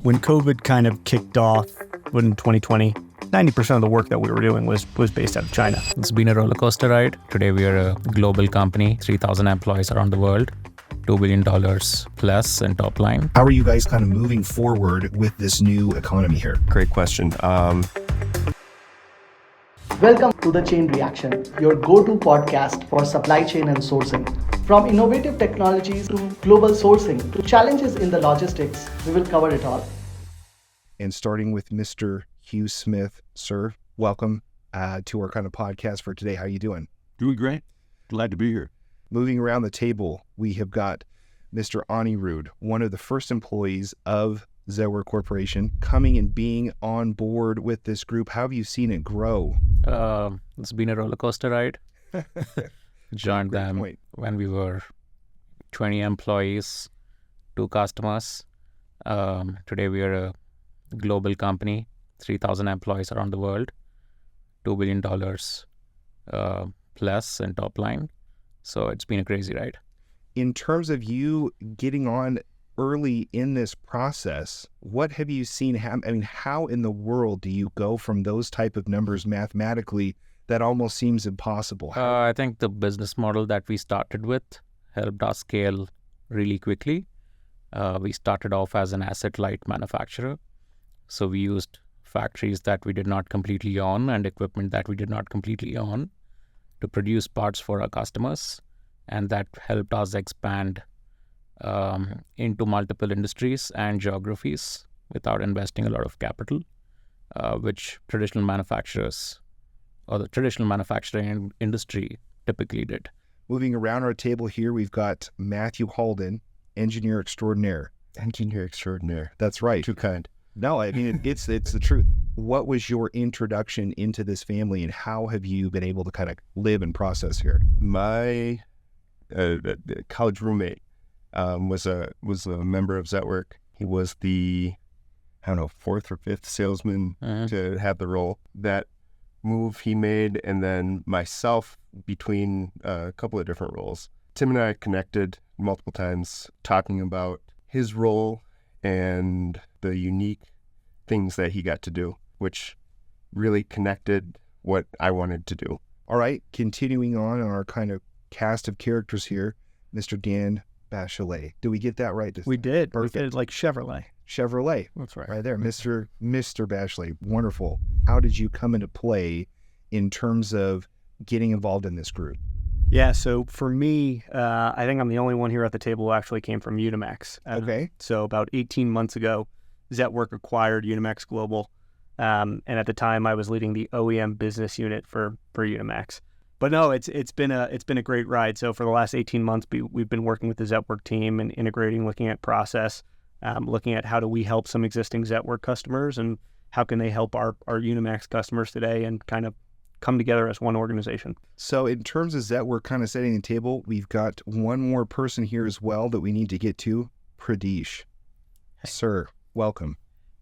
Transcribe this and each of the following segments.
When COVID kind of kicked off in 2020, 90% of the work that we were doing was based out of China. It's been a roller coaster ride. Today we are a global company, 3,000 employees around the world, $2 billion plus in top line. How are you guys kind of moving forward with this new economy here? Great question. Welcome to The Chain Reaction, your go-to podcast for supply chain and sourcing. From innovative technologies to global sourcing to challenges in the logistics, we will cover it all. And starting with Mr. Hugh Smith, sir, welcome to our kind of podcast for today. How are you doing? Doing great. Glad to be here. Moving around the table, we have got Mr. Anirudh, one of the first employees of Zetwerk Corporation, coming and being on board with this group. How have you seen it grow? It's been a roller coaster ride. Joined them when we were 20 employees, 2 customers. Today we are a global company, 3,000 employees around the world, $2 billion plus in top line. So it's been a crazy ride. In terms of you getting on early in this process, what have you seen happen? I mean, how in the world do you go from those type of numbers mathematically? That almost seems impossible. I think the business model that we started with helped us scale really quickly. We started off as an asset-light manufacturer. So we used factories that we did not completely own and equipment that we did not completely own to produce parts for our customers. And that helped us expand into multiple industries and geographies without investing a lot of capital, which traditional manufacturers or the traditional manufacturing industry typically did. Moving around our table here, we've got Matthew Halden, engineer extraordinaire. Engineer extraordinaire. That's right. Too kind. No, I mean, it's the truth. What was your introduction into this family, and how have you been able to kind of live and process here? My college roommate was a member of Zetwerk. He was the, 4th or 5th salesman to have the role. That move he made, and then myself between a couple of different roles. Tim and I connected multiple times talking about his role and the unique things that he got to do, which really connected what I wanted to do. All right, continuing on our kind of cast of characters here, Mr. Dan Bachelet. Did we get that right? We did. Perfect. We did like Chevrolet. Chevrolet. That's right. Right there, Mr. Bachelet. Wonderful. How did you come into play in terms of getting involved in this group? Yeah, so for me, I think I'm the only one here at the table who actually came from Unimax. Okay. So about 18 months ago, Zetwerk acquired Unimax Global. And at the time, I was leading the OEM business unit for Unimax. But no, it's been a great ride. So for the last 18 months, we've been working with the Zetwerk team and integrating, looking at process, looking at how do we help some existing Zetwerk customers and how can they help our Unimax customers today, and kind of come together as one organization. So in terms of Zetwerk kind of setting the table, we've got one more person here as well that we need to get to, Pradesh. Hey. Sir, welcome.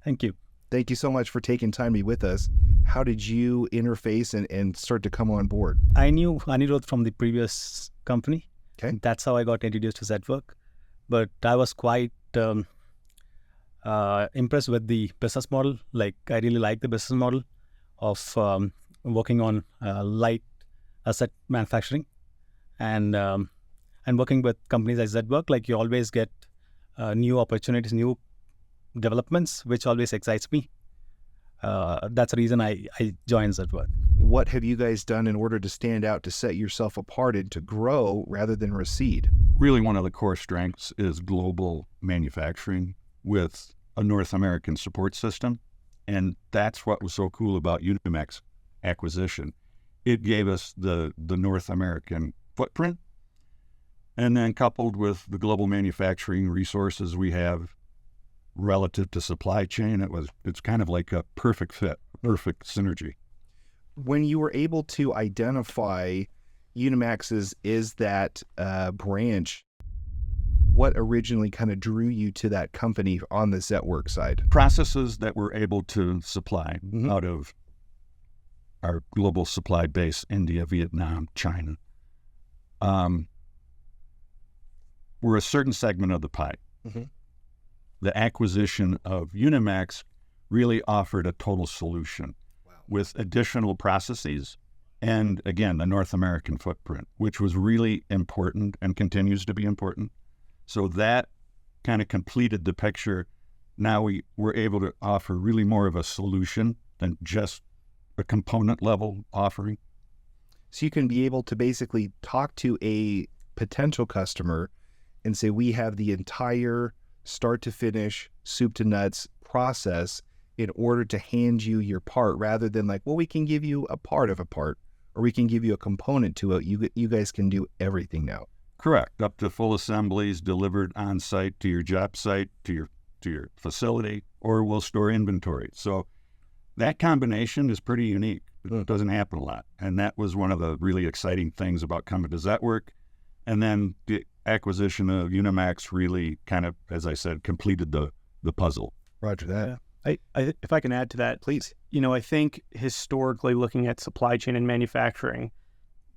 Thank you. Thank you so much for taking time to be with us. How did you interface and start to come on board? I knew Anirudh from the previous company. Okay. That's how I got introduced to Zetwerk. But I was quite impressed with the business model. Like, I really like the business model of working on light asset manufacturing and working with companies like Zetwerk. Like, you always get new opportunities, new developments, which always excites me. That's the reason I joined Zetwerk. What have you guys done in order to stand out, to set yourself apart, and to grow rather than recede? Really, one of the core strengths is global manufacturing with a North American support system. And that's what was so cool about Unimax acquisition. It gave us the North American footprint. And then coupled with the global manufacturing resources we have relative to supply chain, it's kind of like a perfect fit, perfect synergy. When you were able to identify Unimax's is that branch, what originally kind of drew you to that company on the Zetwerk side? Processes that we're able to supply out of our global supply base, India, Vietnam, China. We're a certain segment of the pie. the acquisition of Unimax really offered a total solution with additional processes and, again, the North American footprint, which was really important and continues to be important. So that kind of completed the picture. Now we were able to offer really more of a solution than just a component level offering. So you can be able to basically talk to a potential customer and say, we have the entire start to finish, soup to nuts process in order to hand you your part, rather than like, well, we can give you a part of a part, or we can give you a component to it. You guys can do everything now. Correct. Up to full assemblies delivered on site to your job site, to your facility, or we'll store inventory. So that combination is pretty unique. It doesn't happen a lot. And that was one of the really exciting things about coming to Zetwerk. And then the acquisition of Unimax really kind of, as I said, completed the puzzle. Roger that. Yeah. If I can add to that, Please. I think historically looking at supply chain and manufacturing,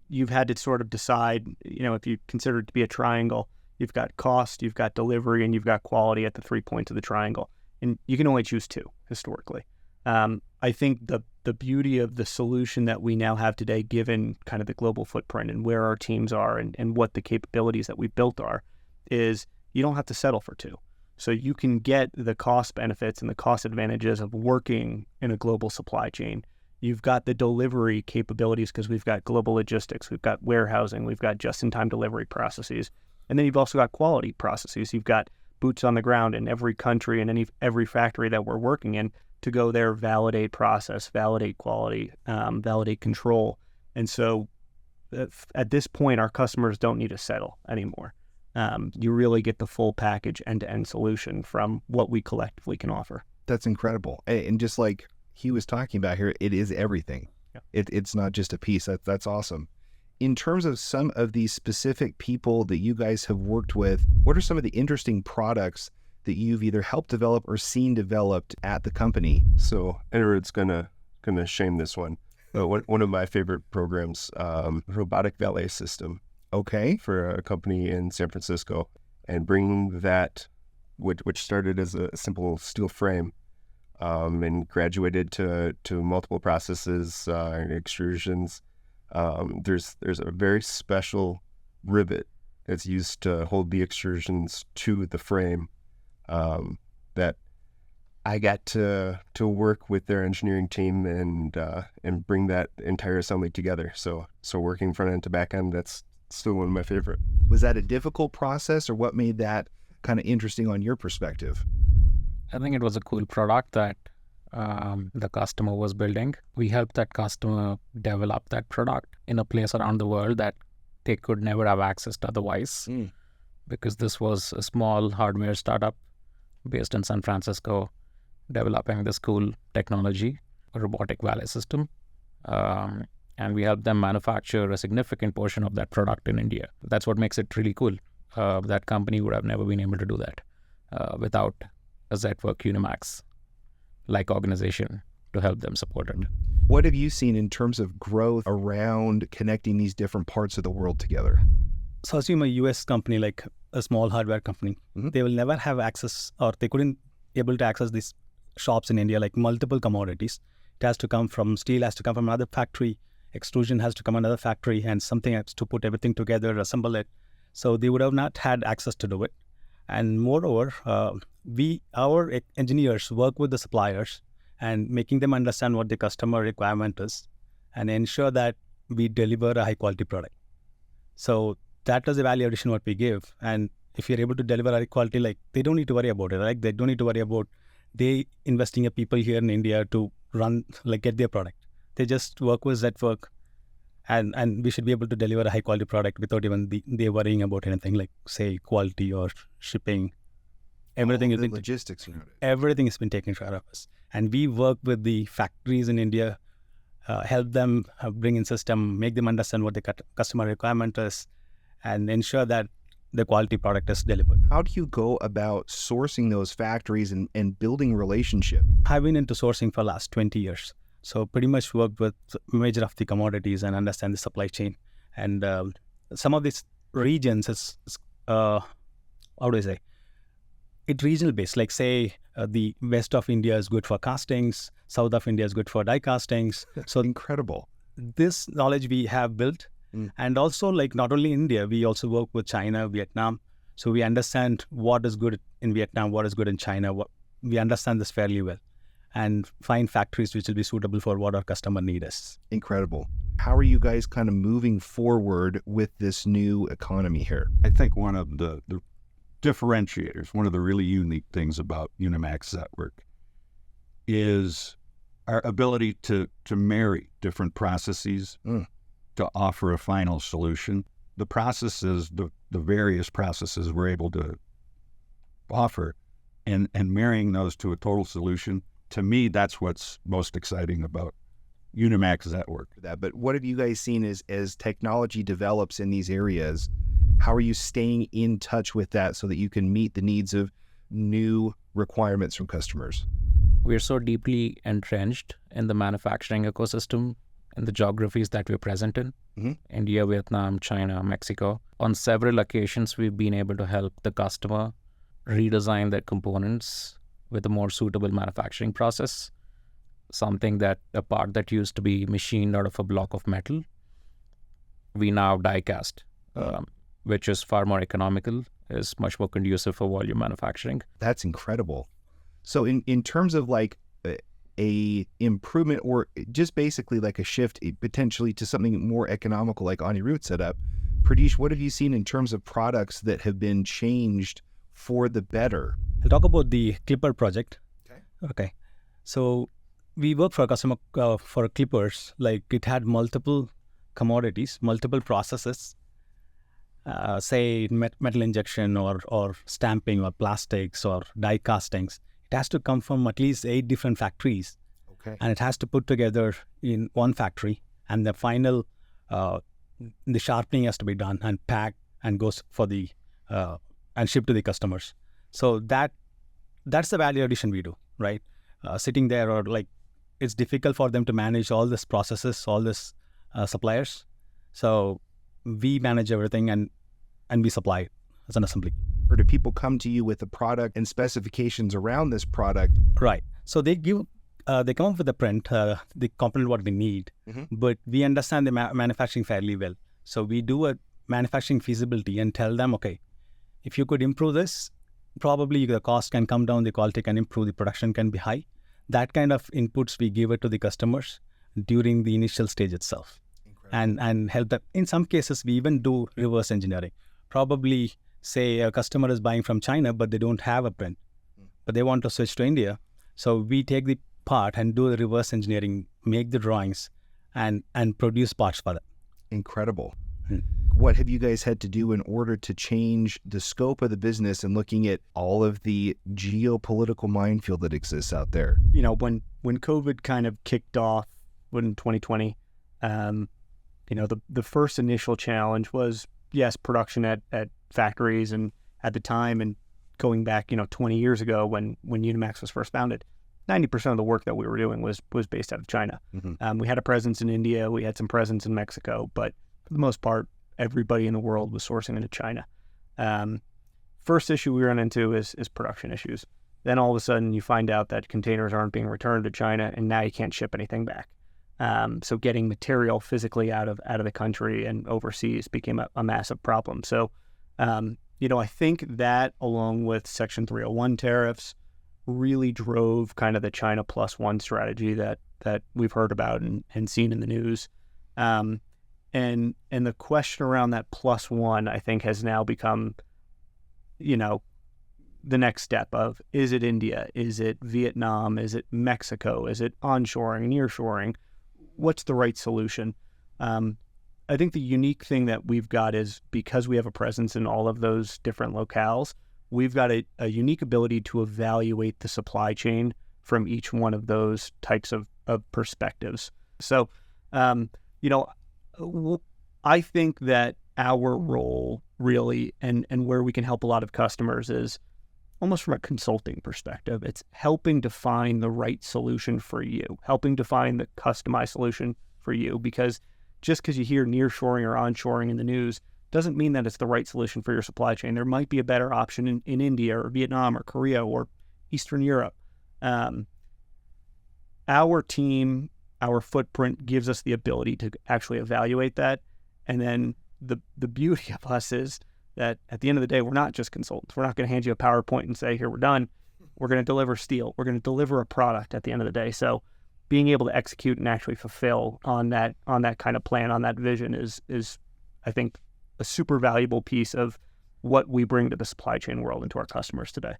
you've had to sort of decide, if you consider it to be a triangle, you've got cost, you've got delivery, and you've got quality at the 3 points of the triangle. And you can only choose two historically. I think the beauty of the solution that we now have today, given kind of the global footprint and where our teams are and what the capabilities that we built are, is you don't have to settle for two. So you can get the cost benefits and the cost advantages of working in a global supply chain. You've got the delivery capabilities because we've got global logistics, we've got warehousing, we've got just-in-time delivery processes. And then you've also got quality processes. You've got boots on the ground in every country and every factory that we're working in to go there, validate process, validate quality, validate control. And so at this point, our customers don't need to settle anymore. You really get the full package end-to-end solution from what we collectively can offer. That's incredible. And just like he was talking about here, it is everything. Yeah. It's not just a piece. That's awesome. In terms of some of these specific people that you guys have worked with, what are some of the interesting products that you've either helped develop or seen developed at the company? So Edward's gonna shame this one. But one of my favorite programs, robotic valet system. Okay. For a company in San Francisco, and bringing that, which started as a simple steel frame, and graduated to multiple processes, extrusions. There's a very special rivet that's used to hold the extrusions to the frame, that I got to work with their engineering team and bring that entire assembly together. So working front end to back end, that's still one of my favorite. Was that a difficult process, or what made that kind of interesting on your perspective? I think it was a cool product that the customer was building. We helped that customer develop that product in a place around the world that they could never have access to otherwise, because this was a small hardware startup based in San Francisco developing this cool technology, a robotic valet system. And we helped them manufacture a significant portion of that product in India. That's what makes it really cool. That company would have never been able to do that without a Zetwerk Unimax-like organization to help them support it. What have you seen in terms of growth around connecting these different parts of the world together? So assume a US company, like a small hardware company, they will never have access, or they couldn't able to access these shops in India, like multiple commodities. It has to come from steel, has to come from another factory. Extrusion has to come another factory, and something has to put everything together, assemble it. So they would have not had access to do it. And moreover, our engineers work with the suppliers and making them understand what the customer requirement is and ensure that we deliver a high quality product. So that is the value addition what we give. And if you're able to deliver high quality, like they don't need to worry about it. Like they don't need to worry about they investing in people here in India to run, like get their product. They just work with Zetwerk, and we should be able to deliver a high quality product without even they worrying about anything like, say, quality or shipping. Everything is logistics. Everything has been taken care of us, and we work with the factories in India, help them bring in system, make them understand what the customer requirement is, and ensure that the quality product is delivered. How do you go about sourcing those factories and building relationship? I've been into sourcing for the last 20 years. So pretty much worked with major of the commodities and understand the supply chain. And some of these regions, how do I say? it regional based. Like say the west of India is good for castings, south of India is good for die castings. So Incredible. this knowledge we have built, and also like not only India, we also work with China, Vietnam. So we understand what is good in Vietnam, what is good in China. We understand this fairly well, and find factories which will be suitable for what our customer need is. Incredible. How are you guys kind of moving forward with this new economy here? I think one of the differentiators, one of the really unique things about Unimax Zetwerk is our ability to marry different processes to offer a final solution. The processes, the various processes we're able to offer and marrying those to a total solution, to me, that's what's most exciting about Unimax Zetwerk. But what have you guys seen as technology develops in these areas? How are you staying in touch with that so that you can meet the needs of new requirements from customers? We're so deeply entrenched in the manufacturing ecosystem in the geographies that we're present in, India, Vietnam, China, Mexico. On several occasions, we've been able to help the customer redesign their components with a more suitable manufacturing process. Something that a part that used to be machined out of a block of metal, we now die cast, which is far more economical, is much more conducive for volume manufacturing. That's incredible. So in terms of like a improvement or just basically like a shift potentially to something more economical like Anirudh set up, Pradesh, what have you seen in terms of products that have been changed for the better? I'll talk about the Clipper project. Okay. So we work for a customer for clippers, like it had multiple commodities, multiple processes, say metal injection or stamping or plastics or die castings. It has to come from at least 8 different factories. Okay. And it has to put together in one factory, and the final, the sharpening has to be done and packed and goes for the, and shipped to the customers. So that's the value addition we do, right? Sitting there or like, it's difficult for them to manage all these processes, all these suppliers. So we manage everything and we supply it as an assembly. Or do people come to you with a product and specifications around this product? Right. So they come up with a print, the component what they need, but we understand the manufacturing fairly well. So we do a manufacturing feasibility and tell them, okay, if you could improve this, probably the cost can come down, the quality can improve, the production can be high. That kind of inputs we give it to the customers during the initial stage itself. And help them. In some cases, we even do reverse engineering. Probably say a customer is buying from China, but they don't have a print, but they want to switch to India. So we take the part and do the reverse engineering, make the drawings and produce parts for them. Incredible. What have you guys had to do in order to change the scope of the business and looking at all of the geopolitical minefield that exists out there? You know, when COVID kind of kicked off in 2020, you know, the first initial challenge was, yes, production at factories, and at the time, and going back, 20 years ago when Unimax was first founded, 90% of the work that we were doing was based out of China. We had a presence in India, we had some presence in Mexico, but for the most part, everybody in the world was sourcing into China. First issue we run into is production issues. Then all of a sudden you find out that containers aren't being returned to China, and now you can't ship anything back. So getting material physically out of the country and overseas became a massive problem. So, I think that along with Section 301 tariffs really drove kind of the China plus one strategy that we've heard about and seen in the news. And the question around that plus one, I think, has now become, the next step of, is it India? Is it Vietnam? Is it Mexico? Is it onshoring, nearshoring? What's the right solution? I think the unique thing that we've got is, because we have a presence in all of those different locales, we've got a unique ability to evaluate the supply chain from each one of those types of perspectives. So, I think that our role really, and where we can help a lot of customers, is almost from a consulting perspective. It's helping to find the right solution for you, helping to find the customized solution for you, because just because you hear nearshoring or onshoring in the news doesn't mean that it's the right solution for your supply chain. There might be a better option in India or Vietnam or Korea or Eastern Europe. Our team, our footprint gives us the ability to actually evaluate that. And then the beauty of us is that at the end of the day, we're not just consultants. We're not going to hand you a PowerPoint and say, here, we're done. We're going to deliver steel. We're going to deliver a product at the end of the day. So being able to execute and actually fulfill on that kind of plan, on that vision is I think, a super valuable piece of what we bring to the supply chain world and to our customers today.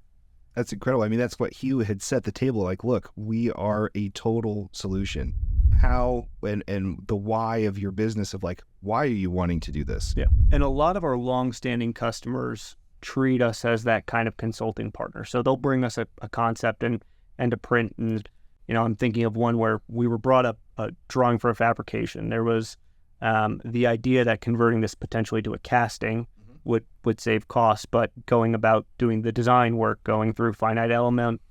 That's incredible. I mean, that's what Hugh had set the table. Like, look, we are a total solution. How and the why of your business of like, why are you wanting to do this? Yeah. And a lot of our long-standing customers treat us as that kind of consulting partner. So they'll bring us a concept and a print. And, I'm thinking of one where we were brought up a drawing for a fabrication. There was the idea that converting this potentially to a casting would save costs, but going about doing the design work, going through finite element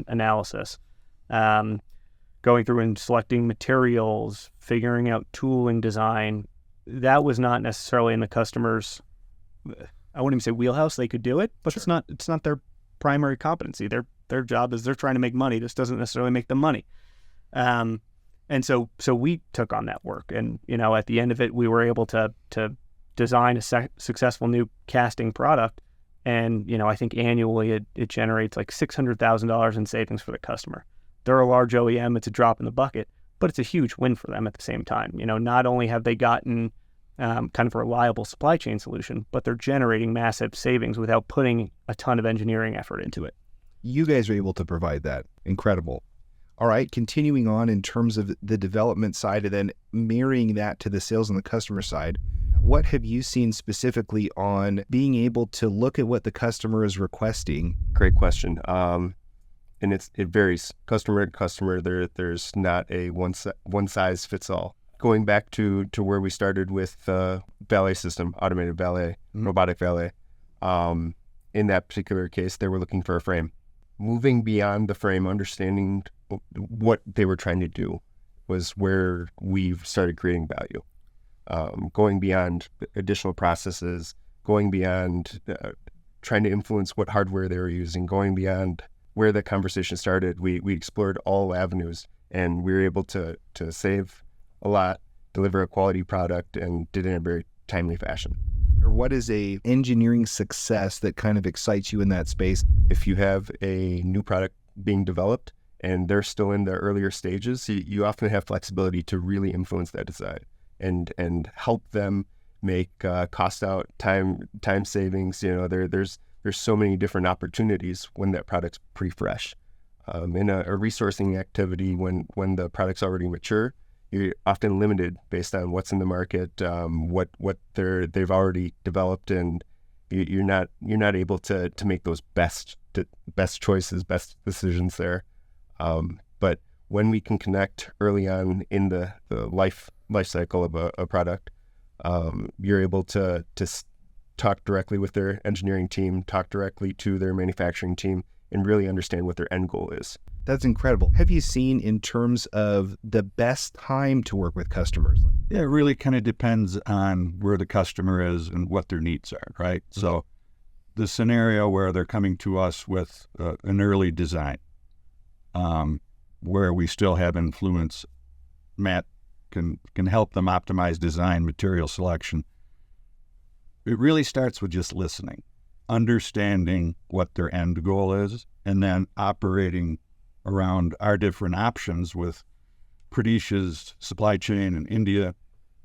analysis, going through and selecting materials, figuring out tooling design, that was not necessarily in the customer's, I wouldn't even say wheelhouse. They could do it, but it's not their primary competency. Their job is they're trying to make money. This doesn't necessarily make them money. And so we took on that work, and at the end of it, we were able to design a successful new casting product, and I think annually it generates like $600,000 in savings for the customer. They're a large OEM; it's a drop in the bucket, but it's a huge win for them at the same time. Not only have they gotten kind of a reliable supply chain solution, but they're generating massive savings without putting a ton of engineering effort into it. You guys are able to provide that. Incredible. All right, continuing on in terms of the development side and then marrying that to the sales and the customer side, what have you seen specifically on being able to look at what the customer is requesting? Great question. And it varies customer to customer. There's not a one size fits all. Going back to where we started with the valet system, automated valet, robotic valet. In that particular case, they were looking for a frame. Moving beyond the frame, understanding what they were trying to do was where we started creating value. Going beyond additional processes, going beyond trying to influence what hardware they were using, going beyond where the conversation started, we explored all avenues, and we were able to save a lot, deliver a quality product, and did it in a very timely fashion. Or what is a engineering success that kind of excites you in that space? If you have a new product being developed and they're still in the earlier stages, you often have flexibility to really influence that design and help them make cost out, time savings. There's so many different opportunities when that product's pretty fresh. In a resourcing activity, when the product's already mature, you're often limited based on what's in the market, what they've already developed, and you're not able to make those best choices, best decisions there. But when we can connect early on in the life cycle of a product, you're able to talk directly with their engineering team, talk directly to their manufacturing team, and really understand what their end goal is. That's incredible. Have you seen in terms of the best time to work with customers? Yeah, it really kind of depends on where the customer is and what their needs are, right? Mm-hmm. So the scenario where they're coming to us with an early design, where we still have influence, Matt can help them optimize design, material selection. It really starts with just listening, understanding what their end goal is, and then operating around our different options with Pradesh's supply chain in India,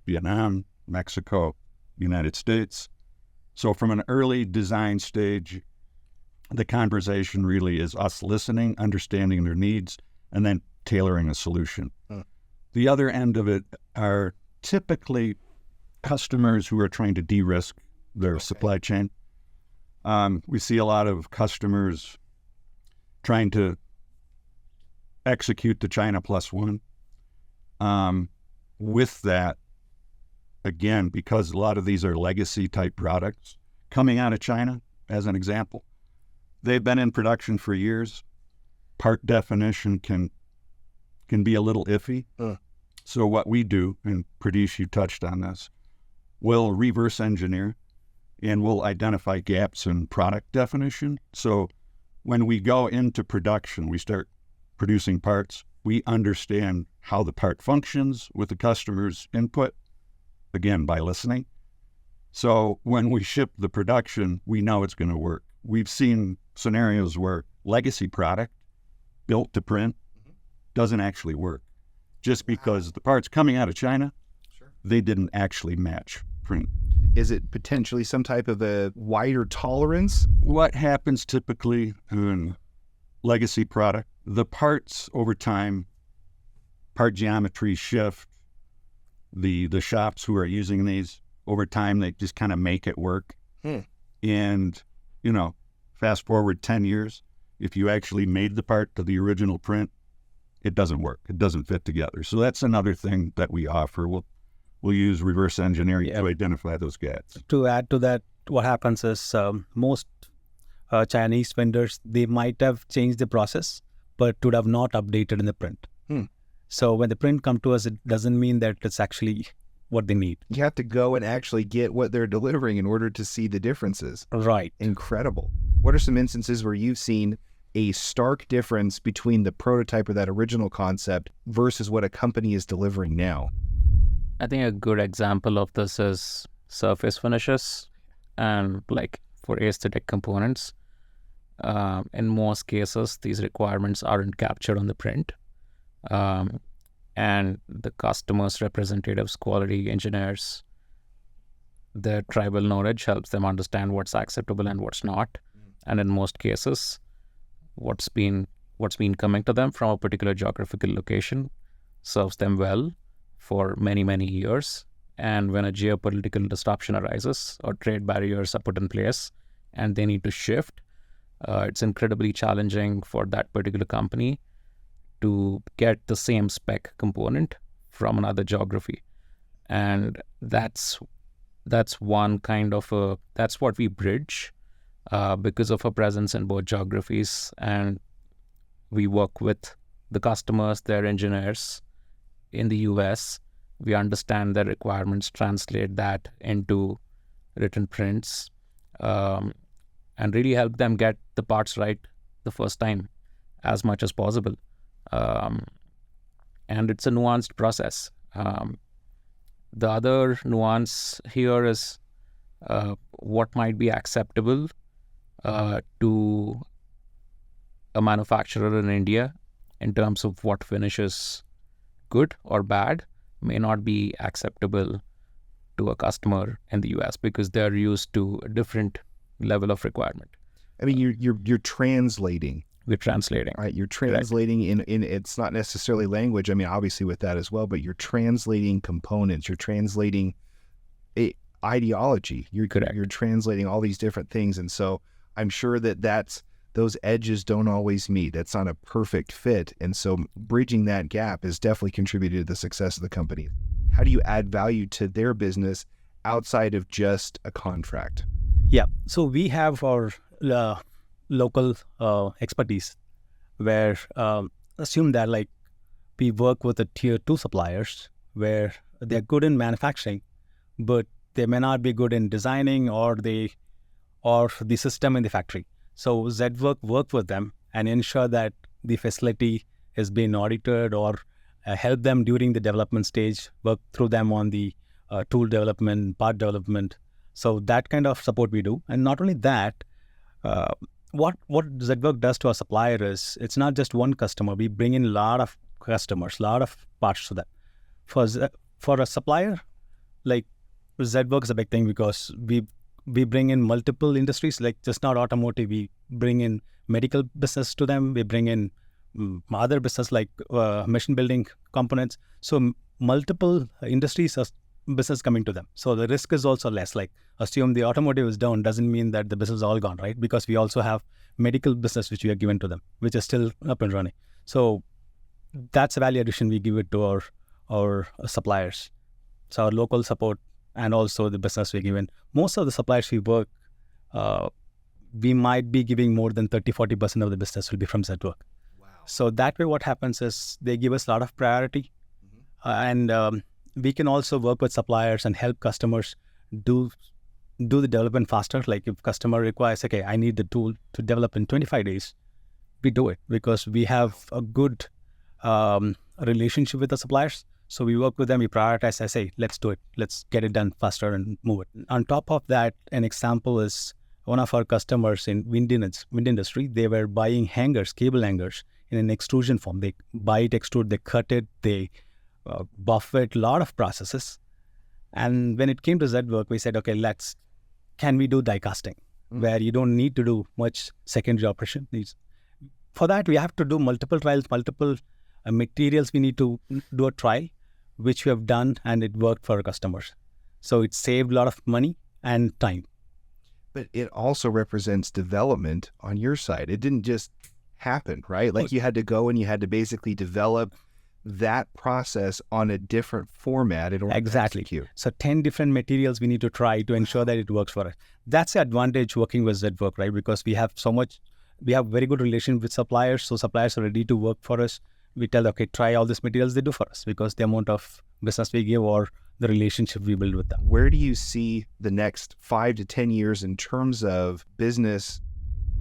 Vietnam, Mexico, United States. So from an early design stage, the conversation really is us listening, understanding their needs, and then tailoring a solution. The other end of it are typically customers who are trying to de-risk their supply chain. We see a lot of customers trying to execute the China Plus One. With that, again, because a lot of these are legacy type products coming out of China, as an example, they've been in production for years. Part definition can be a little iffy. So what we do, and Pradesh, you touched on this, we'll reverse engineer and we'll identify gaps in product definition. So when we go into production, we start producing parts, we understand how the part functions with the customer's input, again, by listening. So when we ship the production, we know it's going to work. We've seen scenarios where legacy product built to print doesn't actually work just because the parts coming out of China, they didn't actually match print. Is it potentially some type of a wider tolerance? What happens typically in legacy product, the parts over time, part geometry shift, the shops who are using these, over time, they just kind of make it work. And, fast forward 10 years, if you actually made the part to the original print, it doesn't work. It doesn't fit together. So that's another thing that we offer. We'll use reverse engineering to identify those gaps. To add to that, what happens is most Chinese vendors, they might have changed the process, but would have not updated in the print. So when the print come to us, it doesn't mean that it's actually what they need. You have to go and actually get what they're delivering in order to see the differences. Right. Incredible. What are some instances where you've seen a stark difference between the prototype or that original concept versus what a company is delivering now? I think a good example of this is surface finishes and like for aesthetic components. In most cases, these requirements aren't captured on the print. And the customer's representatives, quality engineers, their tribal knowledge helps them understand what's acceptable and what's not. And in most cases, what's been coming to them from a particular geographical location serves them well for many, many years. And when a geopolitical disruption arises or trade barriers are put in place and they need to shift, it's incredibly challenging for that particular company to get the same spec component from another geography. And that's one kind of that's what we bridge because of our presence in both geographies. And we work with the customers, their engineers in the US. We understand their requirements, translate that into written prints, and really help them get the parts right the first time as much as possible. And it's a nuanced process. The other nuance here is what might be acceptable to a manufacturer in India in terms of what finishes good or bad may not be acceptable to a customer in the US because they're used to a different level of requirement. I mean, you're translating. We're translating. Right, you're translating in it's not necessarily language. I mean, obviously with that as well, but you're translating components. You're translating ideology. You're translating all these different things, and so I'm sure that those edges don't always meet. That's not a perfect fit, and so bridging that gap has definitely contributed to the success of the company. How do you add value to their business outside of just a contract? Yeah, so we have our local expertise where assume that like we work with the tier 2 suppliers where they're good in manufacturing, but they may not be good in designing or the system in the factory. So Zetwerk work with them and ensure that the facility is being audited or help them during the development stage, work through them on the tool development, part development. So that kind of support we do. And not only that, what Zetwerk does to our supplier is it's not just one customer. We bring in a lot of customers, a lot of parts to that. For a supplier, like Zetwerk is a big thing because we bring in multiple industries, like just not automotive. We bring in medical business to them. We bring in other business like machine building components. So multiple industries are business coming to them. So the risk is also less. Like assume the automotive is down doesn't mean that the business is all gone, right? Because we also have medical business which we are given to them, which is still up and running. So that's a value addition we give it to our suppliers. So our local support and also the business we given. Most of the suppliers we work, we might be giving more than 30-40% of the business will be from Zetwerk. Wow. So that way what happens is they give us a lot of priority and we can also work with suppliers and help customers do do the development faster. Like if customer requires, okay, I need the tool to develop in 25 days, we do it because we have a good relationship with the suppliers. So we work with them, we prioritize, I say, let's do it. Let's get it done faster and move it. On top of that, an example is one of our customers in wind industry, they were buying hangers, cable hangers in an extrusion form. They buy it, extrude, they cut it, they buff it, a lot of processes. And when it came to Zetwerk, we said, okay, can we do die casting where you don't need to do much secondary operation? For that, we have to do multiple trials, multiple materials. We need to do a trial, which we have done, and it worked for our customers. So it saved a lot of money and time. But it also represents development on your side. It didn't just happen, right? Like you had to go and you had to basically develop that process on a different format in order to execute. So 10 different materials we need to try to ensure that it works for us. That's the advantage working with Zetwerk, right? Because we have very good relation with suppliers. So suppliers are ready to work for us. We tell, okay, try all these materials they do for us because the amount of business we give or the relationship we build with them. Where do you see the next 5 to 10 years in terms of business?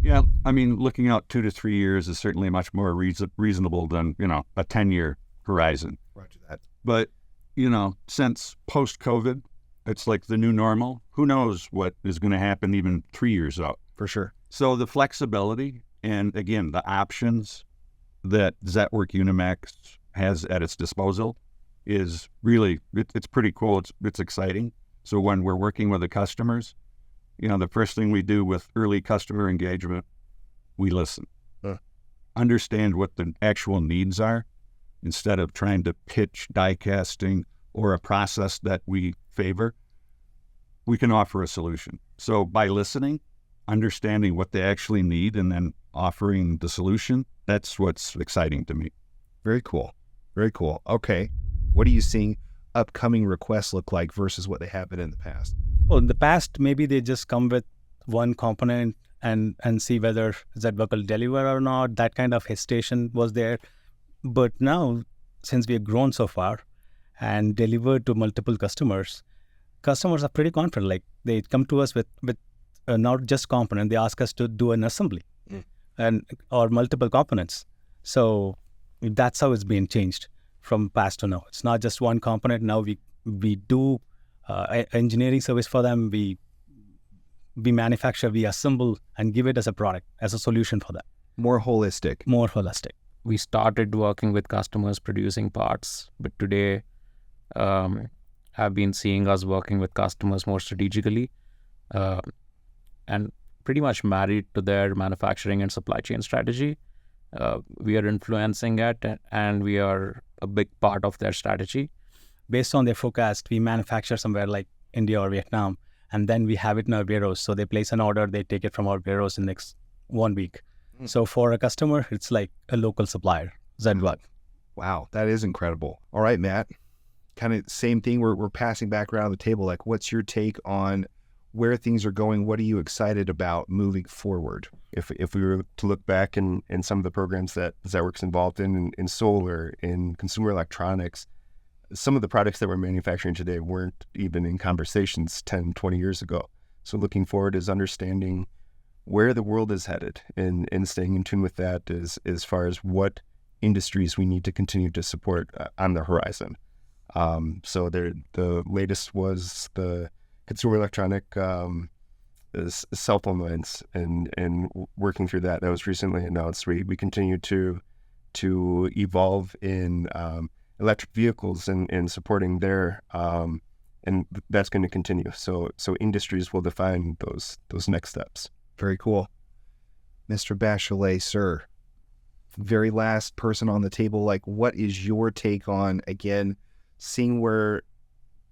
Yeah, I mean, looking out 2 to 3 years is certainly much more reasonable than, a 10-year horizon. Roger that. But, since post-COVID, it's like the new normal. Who knows what is going to happen even 3 years out? For sure. So the flexibility and, again, the options that Zetwerk Unimax has at its disposal is really, it's pretty cool. It's exciting. So when we're working with the customers, the first thing we do with early customer engagement, we listen. Understand what the actual needs are instead of trying to pitch die casting or a process that we favor. We can offer a solution. So by listening, understanding what they actually need, and then offering the solution, that's what's exciting to me. Very cool. Very cool. Okay. What are you seeing upcoming requests look like versus what they have been in the past? Well, in the past, maybe they just come with one component and see whether Zetwerk will deliver or not. That kind of hesitation was there. But now, since we have grown so far and delivered to multiple customers are pretty confident. Like they come to us with not just component, they ask us to do an assembly or multiple components. So that's how it's been changed from past to now. It's not just one component. Now we do engineering service for them. We manufacture, we assemble and give it as a product, as a solution for them. More holistic. We started working with customers producing parts, but today have been seeing us working with customers more strategically and pretty much married to their manufacturing and supply chain strategy. We are influencing it and we are a big part of their strategy. Based on their forecast, we manufacture somewhere like India or Vietnam, and then we have it in our warehouse. So they place an order, they take it from our warehouse in the next 1 week. So for a customer, it's like a local supplier, Zetwerk. Wow, that is incredible. All right, Matt, kind of same thing. We're passing back around the table. Like, what's your take on where things are going? What are you excited about moving forward? If we were to look back in some of the programs that Zetwerk's involved in solar, in consumer electronics, some of the products that we're manufacturing today weren't even in conversations 10, 20 years ago. So looking forward is understanding where the world is headed and staying in tune with that as far as what industries we need to continue to support on the horizon. So the latest was the consumer electronic cell phone lines and working through that. That was recently announced. We continue to evolve in electric vehicles and supporting their and that's going to continue. So industries will define those next steps. Very cool. Mr. Bachelet, sir, very last person on the table, like what is your take on, again, seeing where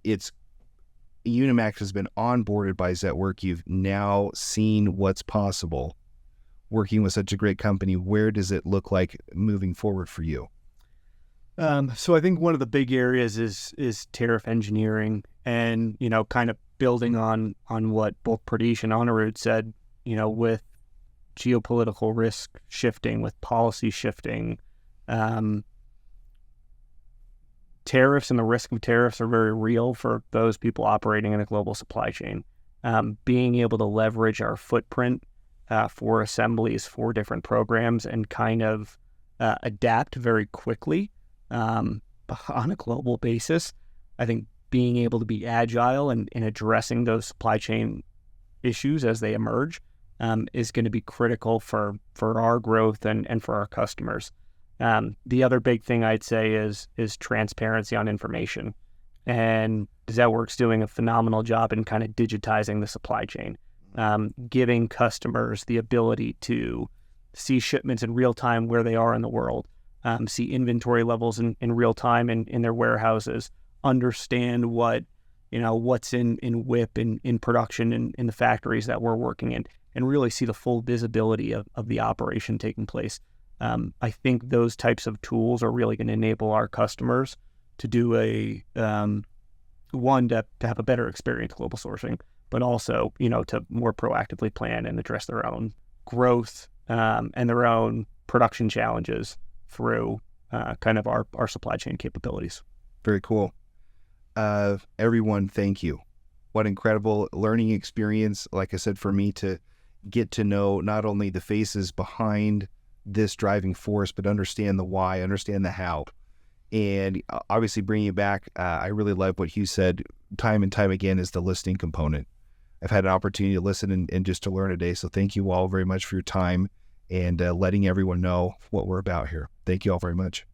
Unimax has been onboarded by Zetwerk, you've now seen what's possible working with such a great company. Where does it look like moving forward for you? So I think one of the big areas is tariff engineering and, kind of building on what both Pradesh and Anirudh said, with geopolitical risk shifting, with policy shifting, tariffs and the risk of tariffs are very real for those people operating in a global supply chain. being able to leverage our footprint for assemblies for different programs and kind of adapt very quickly on a global basis. I think being able to be agile and addressing those supply chain issues as they emerge is going to be critical for our growth and for our customers. The other big thing I'd say is transparency on information. And Zetwerk's doing a phenomenal job in kind of digitizing the supply chain, giving customers the ability to see shipments in real time where they are in the world, see inventory levels in real time in their warehouses, understand what's in WIP in production in the factories that we're working in, and really see the full visibility of the operation taking place. I think those types of tools are really going to enable our customers to do to have a better experience global sourcing, but also, to more proactively plan and address their own growth and their own production challenges through kind of our supply chain capabilities. Very cool. Everyone, thank you. What incredible learning experience, like I said, for me to get to know not only the faces behind this driving force, but understand the why, understand the how. And obviously bringing it back, I really love what Hugh said time and time again is the listening component. I've had an opportunity to listen and just to learn today. So thank you all very much for your time and letting everyone know what we're about here. Thank you all very much.